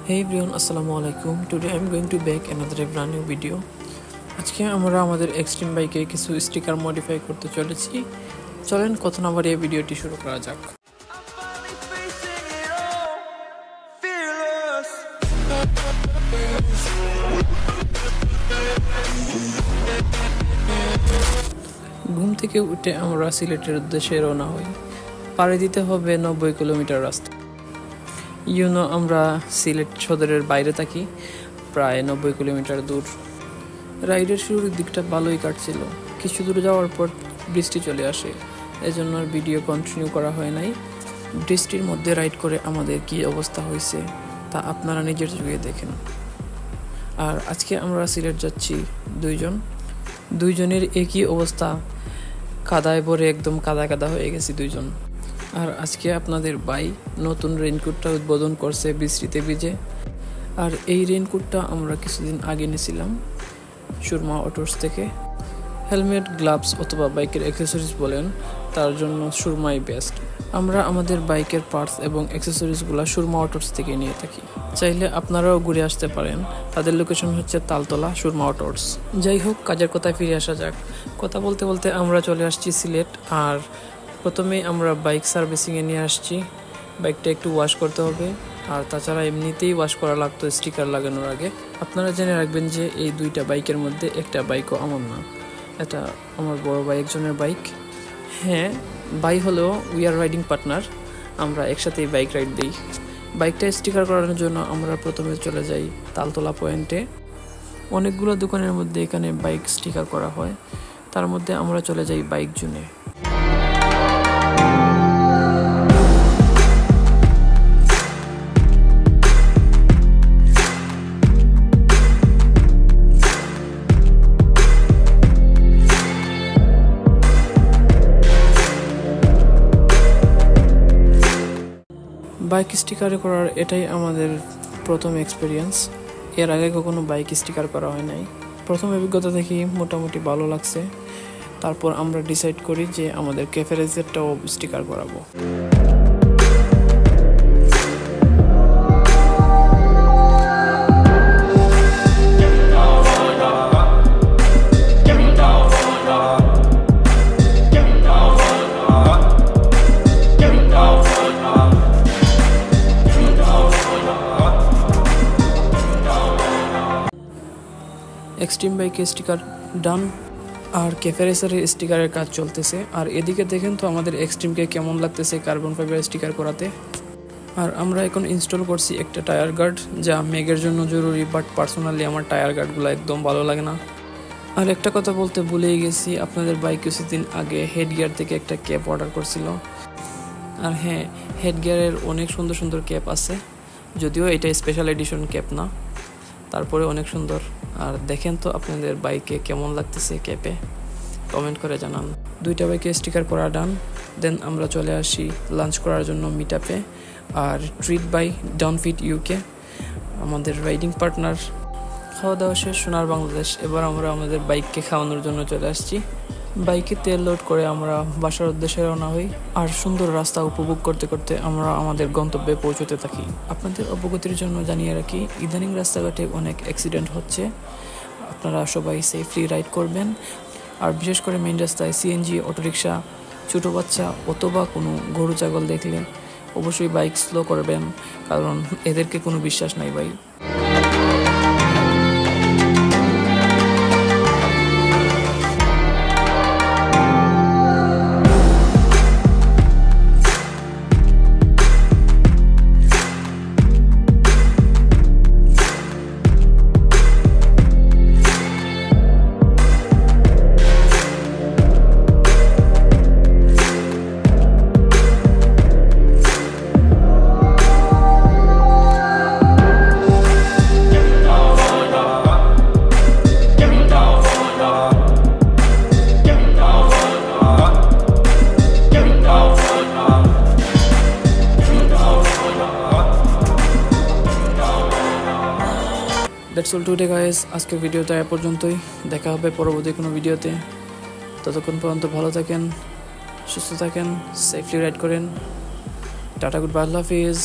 Hey everyone, assalamu alaikum. Today I'm going to make another brand new video. আজকে আমরা আমাদের extreme বাইকে কিছু স্টিকার মডিফাই করতে চলেছি। চলেন কথা না বাড়িয়ে ভিডিওটি শুরু করা যাক। ঘুম থেকে উঠে আমরা সিলেটের উদ্দেশ্যে রওনা হই। পাড়ি দিতে হবে 90 কিলোমিটার রাস্তা। আমরা সিলেট সদরের বাইরে থাকি, প্রায় 90 কিলোমিটার দূর। রাইডের শুরুর দিকটা ভালোই কাটছিল, কিছু দূর যাওয়ার পর বৃষ্টি চলে আসে, এজন্য আর ভিডিও কন্টিনিউ করা হয় নাই। বৃষ্টির মধ্যে রাইড করে আমাদের কি অবস্থা হয়েছে তা আপনারা নিজের চোখে দেখেন। আর আজকে আমরা সিলেট যাচ্ছি দুইজনের একই অবস্থা, কাদায় ভরে একদম কাদা হয়ে গেছি দুইজন। আর আজকে আপনাদের ভাই নতুন রেইনকোটটা উদ্বোধন করছে বৃষ্টিতে ভিজে। আর এই রেইনকোটটা আমরা কিছুদিন আগে নিয়েছিলাম সুরমা অটোস থেকে। হেলমেট, গ্লাভস অথবা বাইকের অ্যাক্সেসরিজ বলেন, তার জন্য সুরমাই বেস্ট। আমরা আমাদের বাইকের পার্টস এবং অ্যাক্সেসরিজগুলো সুরমা অটোস থেকে নিয়ে থাকি। চাইলে আপনারাও ঘুরে আসতে পারেন, তাদের লোকেশন হচ্ছে তালতলা সুরমা অটোস। যাই হোক, কাজের কথায় ফিরে আসা যাক। কথা বলতে বলতে আমরা চলে আসছি সিলেট। আর প্রথমে আমরা বাইক সার্ভিসিংয়ে নিয়ে আসছি। বাইকটা একটু ওয়াশ করতে হবে, আর তাছাড়া এমনিতেই ওয়াশ করা লাগতো স্টিকার লাগানোর আগে। আপনারা জেনে রাখবেন যে এই দুইটা বাইকের মধ্যে একটা বাইকও আমার না, এটা আমার বড় ভাই একজনের বাইক। হ্যাঁ, ভাই হলেও উই আর রাইডিং পার্টনার, আমরা একসাথেই বাইক রাইড দিই। বাইকটা স্টিকার করানোর জন্য আমরা প্রথমে চলে যাই তালতলা পয়েন্টে। অনেকগুলো দোকানের মধ্যে এখানে বাইক স্টিকার করা হয়, তার মধ্যে আমরা চলে যাই বাইক জোনে। বাইক স্টিকার করার এটাই আমাদের প্রথম এক্সপিরিয়েন্স। এর আগে কখনো বাইক স্টিকার করা হয় নাই। প্রথম অভিজ্ঞতা থেকে মোটামুটি ভালো লাগছে। তারপর আমরা ডিসাইড করি যে আমাদের ক্যাফে রেজারটাও স্টিকার করাবো। এক্সট্রিম বাইকে স্টিকার ডান, আর ক্যাফে রেসারের স্টিকারের কাজ চলতেছে। আর এদিকে দেখেন তো আমাদের এক্সট্রিমকে কেমন লাগতেছে কার্বন ফাইবার স্টিকার করাতে। আর আমরা এখন ইনস্টল করছি একটা টায়ার গার্ড, যা মেঘের জন্য জরুরি, বাট পার্সোনালি আমার টায়ার গার্ডগুলো একদম ভালো লাগে না। আর একটা কথা বলতে ভুলেই গেছি, আপনাদের বাইক কিছুদিন আগে হেড গিয়ার থেকে একটা ক্যাপ অর্ডার করছিল। আর হ্যাঁ, হেড গিয়ারের অনেক সুন্দর সুন্দর ক্যাপ আছে, যদিও এটা স্পেশাল এডিশন ক্যাপ না, তারপরে অনেক সুন্দর। আর দেখেন তো আপনাদের বাইকে কেমন লাগতেছে ক্যাপে, কমেন্ট করে জানান। দুইটা বাইকে স্টিকার করা ডান। দেন আমরা চলে আসি লাঞ্চ করার জন্য মিট আপে, আর ট্রিট বাই ডাউনফিট ইউকে, আমাদের রাইডিং পার্টনার। খাওয়া দাওয়া শেষ সোনার বাংলাদেশ। এবার আমরা আমাদের বাইককে খাওয়ানোর জন্য চলে আসছি। বাইকে তেল লোড করে আমরা বাসার উদ্দেশ্যে রওনা হই। আর সুন্দর রাস্তা উপভোগ করতে করতে আমরা আমাদের গন্তব্যে পৌঁছতে থাকি। আপনাদের অবগতির জন্য জানিয়ে রাখি, ইদানিং রাস্তাঘাটে অনেক অ্যাক্সিডেন্ট হচ্ছে, আপনারা সবাই সেফলি রাইড করবেন। আর বিশেষ করে মেইন রাস্তায় সিএনজি, অটোরিকশা, ছোটো বাচ্চা অথবা কোনো গরু ছাগল দেখলে অবশ্যই বাইক স্লো করবেন, কারণ এদেরকে কোনো বিশ্বাস নাই ভাই। দ্যাটস অল টুডে গাইস, আজকের ভিডিওটা এ পর্যন্তই। দেখা হবে পরবর্তী কোনো ভিডিওতে। ততক্ষণ পর্যন্ত ভালো থাকেন, সুস্থ থাকেন, সেফলি রাইড করেন। টাটা, গুড বাই, আল্লাহ হাফিজ।